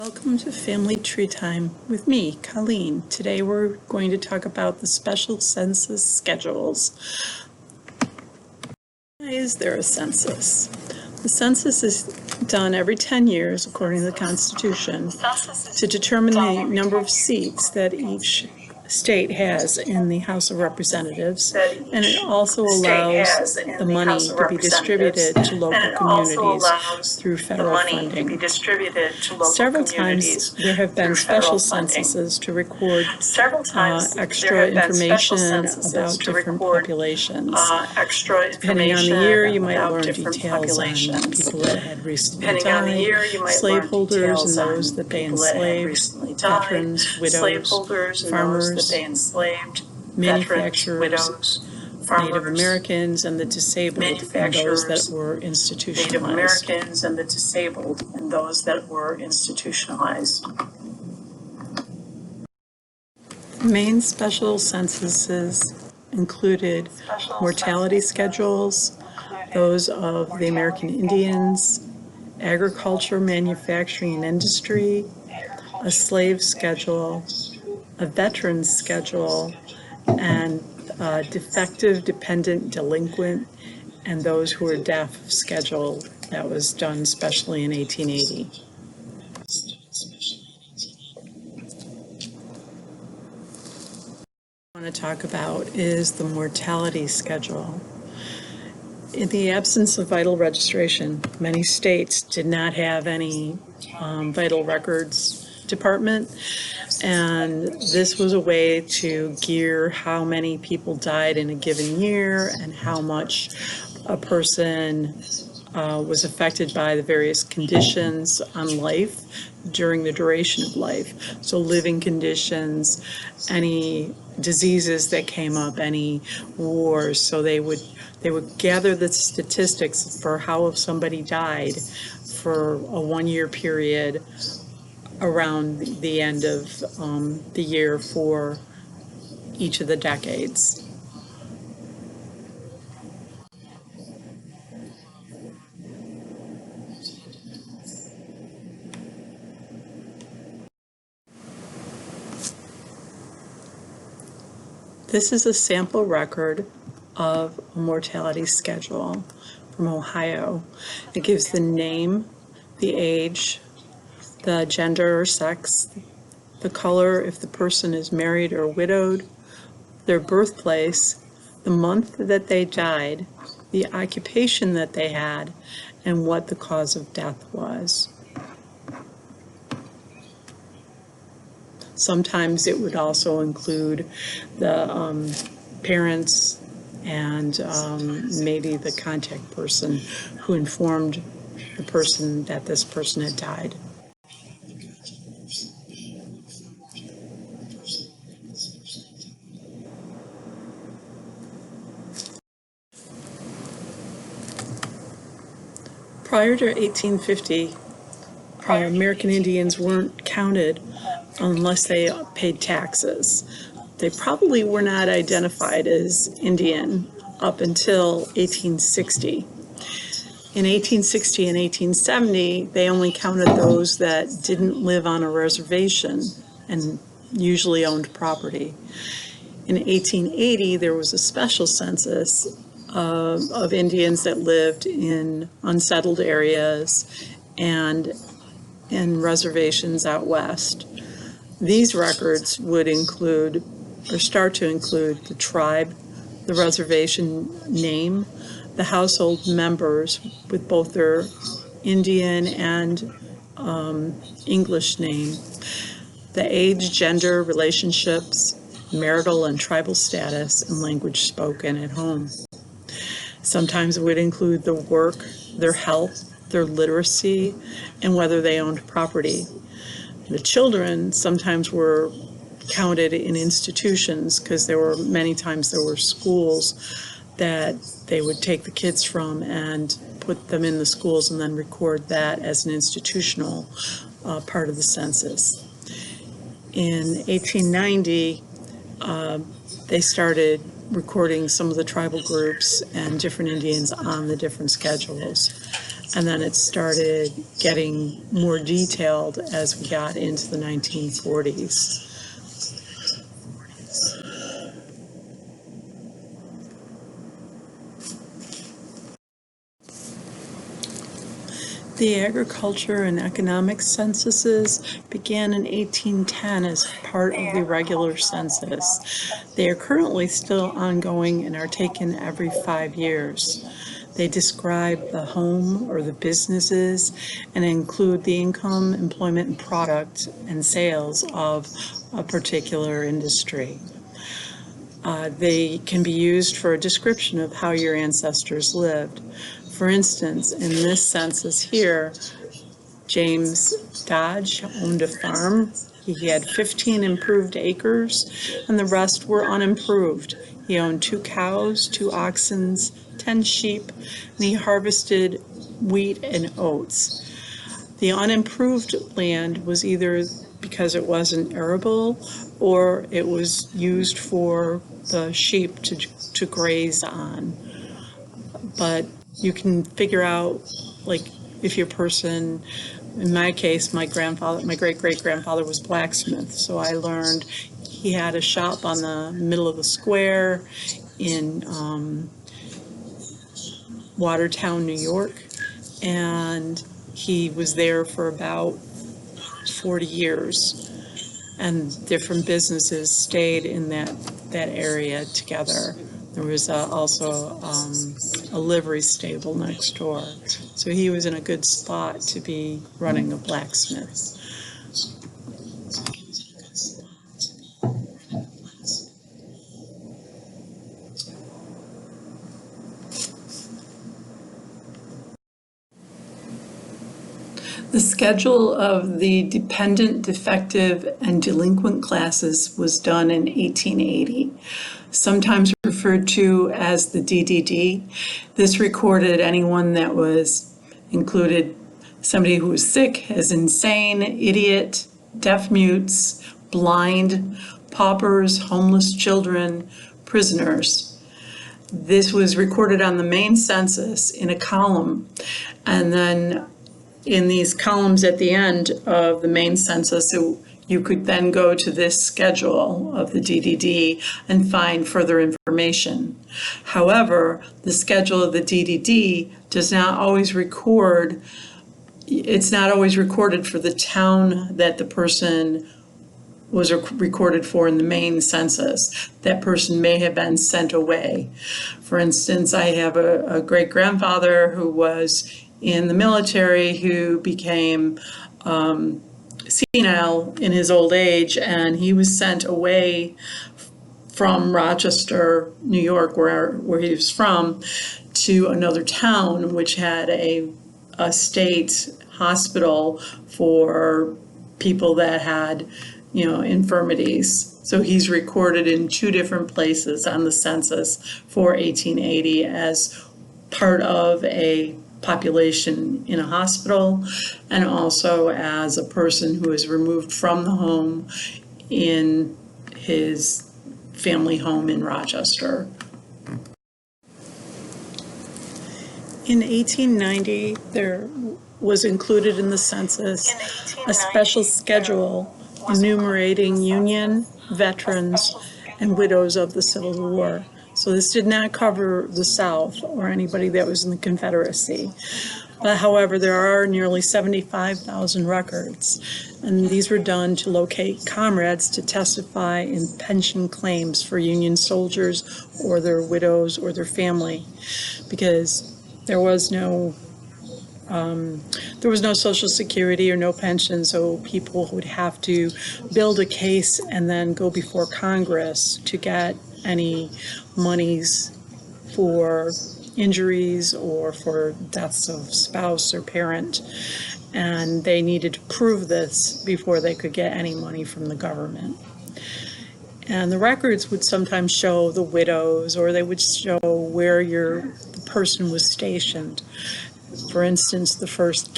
Welcome to Family Tree Time with me, Colleen. Today we're going to talk about the special census schedules. Why is there a census? The census is done every 10 years, according to the Constitution, to determine the number of seats that each state has in the House of Representatives, and it also allows the money to be distributed to local communities through federal funding. Several times there have been special censuses to record extra information about different populations. Depending on the year, you might learn details on people that had recently died, slaveholders and those that they enslaved, veterans, widows, farmers, manufacturers, Native Americans, and the disabled, and those that were institutionalized. Main special censuses included mortality schedules, those of the American Indians, agriculture, manufacturing, and industry, a slave schedule, a veteran's schedule, and defective, dependent, delinquent, and those who are deaf schedule that was done specially in 1880. What I want to talk about is the mortality schedule. In the absence of vital registration, many states did not have any vital records department, and this was a way to gear how many people died in a given year and how much a person was affected by the various conditions on life during the duration of life. So living conditions, any diseases that came up, any wars. So they would gather the statistics for how if somebody died for a one-year period around the end of the year for each of the decades. This is a sample record of a mortality schedule from Ohio. It gives the name, the age, the gender or sex, the color if the person is married or widowed, their birthplace, the month that they died, the occupation that they had, and what the cause of death was. Sometimes it would also include the parents and maybe the contact person who informed the person that this person had died. Prior to 1850, American Indians weren't counted unless they paid taxes. They probably were not identified as Indian up until 1860. In 1860 and 1870, they only counted those that didn't live on a reservation and usually owned property. In 1880, there was a special census of Indians that lived in unsettled areas and in reservations out west. These records would include, or start to include, the tribe, the reservation name, the household members with both their Indian and English name, the age, gender, relationships, marital and tribal status, and language spoken at home. Sometimes it would include the work, their health, their literacy, and whether they owned property. The children sometimes were counted in institutions because many times there were schools that they would take the kids from and put them in the schools and then record that as an institutional part of the census. In 1890, they started recording some of the tribal groups and different Indians on the different schedules. and then it started getting more detailed as we got into the 1940s. The agriculture and economic censuses began in 1810 as part of the regular census. They are currently still ongoing and are taken every 5 years. They describe the home or the businesses and include the income, employment, and product and sales of a particular industry. They can be used for a description of how your ancestors lived. For instance, in this census here, James Dodge owned a farm. He had 15 improved acres, and the rest were unimproved. He owned 2 cows, 2 oxen, 10 sheep, and he harvested wheat and oats. The unimproved land was either because it wasn't arable or it was used for the sheep to graze on. But you can figure out, like, if your person, in my case, my great-great-grandfather was blacksmith, so I learned he had a shop on the middle of the square in Watertown, New York, and he was there for about 40 years, and different businesses stayed in that area together. There was also a livery stable next door, so he was in a good spot to be running a blacksmith. The schedule of the dependent, defective, and delinquent classes was done in 1880, sometimes referred to as the DDD. This recorded anyone that was included somebody who was sick, as insane, idiot, deaf mutes, blind, paupers, homeless children, prisoners. This was recorded on the main census in a column, and then in these columns at the end of the main census, you could then go to this schedule of the DDD and find further information. However, the schedule of the DDD does not always record, it's not always recorded for the town that the person was recorded for in the main census. That person may have been sent away. For instance, I have a great-grandfather who was in the military who became senile in his old age, and he was sent away from Rochester, New York, where he was from, to another town which had a state hospital for people that had, infirmities. So he's recorded in 2 different places on the census for 1880 as part of a population in a hospital, and also as a person who is removed from the home in his family home in Rochester. In 1890, there was included in the census a special schedule enumerating Union, veterans, and widows of the Civil War. So this did not cover the South or anybody that was in the Confederacy. But however, there are nearly 75,000 records, and these were done to locate comrades to testify in pension claims for Union soldiers or their widows or their family, because there was no Social Security or no pension, so people would have to build a case and then go before Congress to get any monies for injuries or for deaths of spouse or parent, and they needed to prove this before they could get any money from the government. And the records would sometimes show the widows, or they would show where the person was stationed. For instance, the first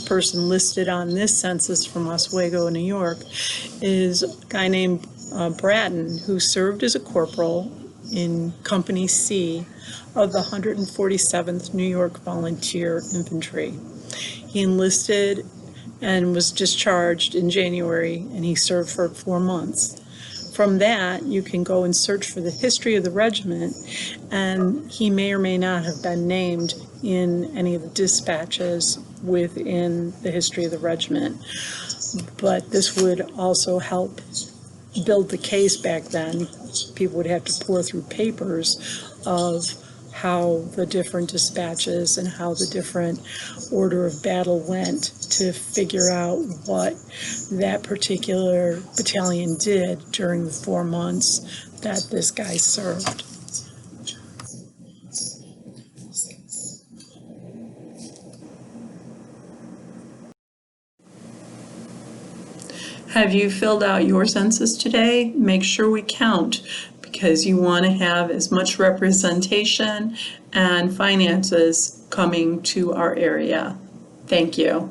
person listed on this census from Oswego, New York, is a guy named Bratton, who served as a corporal in Company C of the 147th New York Volunteer Infantry. He enlisted and was discharged in January, and he served for 4 months. From that, you can go and search for the history of the regiment, and he may or may not have been named in any of the dispatches within the history of the regiment. But this would also help build the case back then. People would have to pour through papers of how the different dispatches and how the different order of battle went to figure out what that particular battalion did during the 4 months that this guy served. Have you filled out your census today? Make sure we count, because you want to have as much representation and finances coming to our area. Thank you.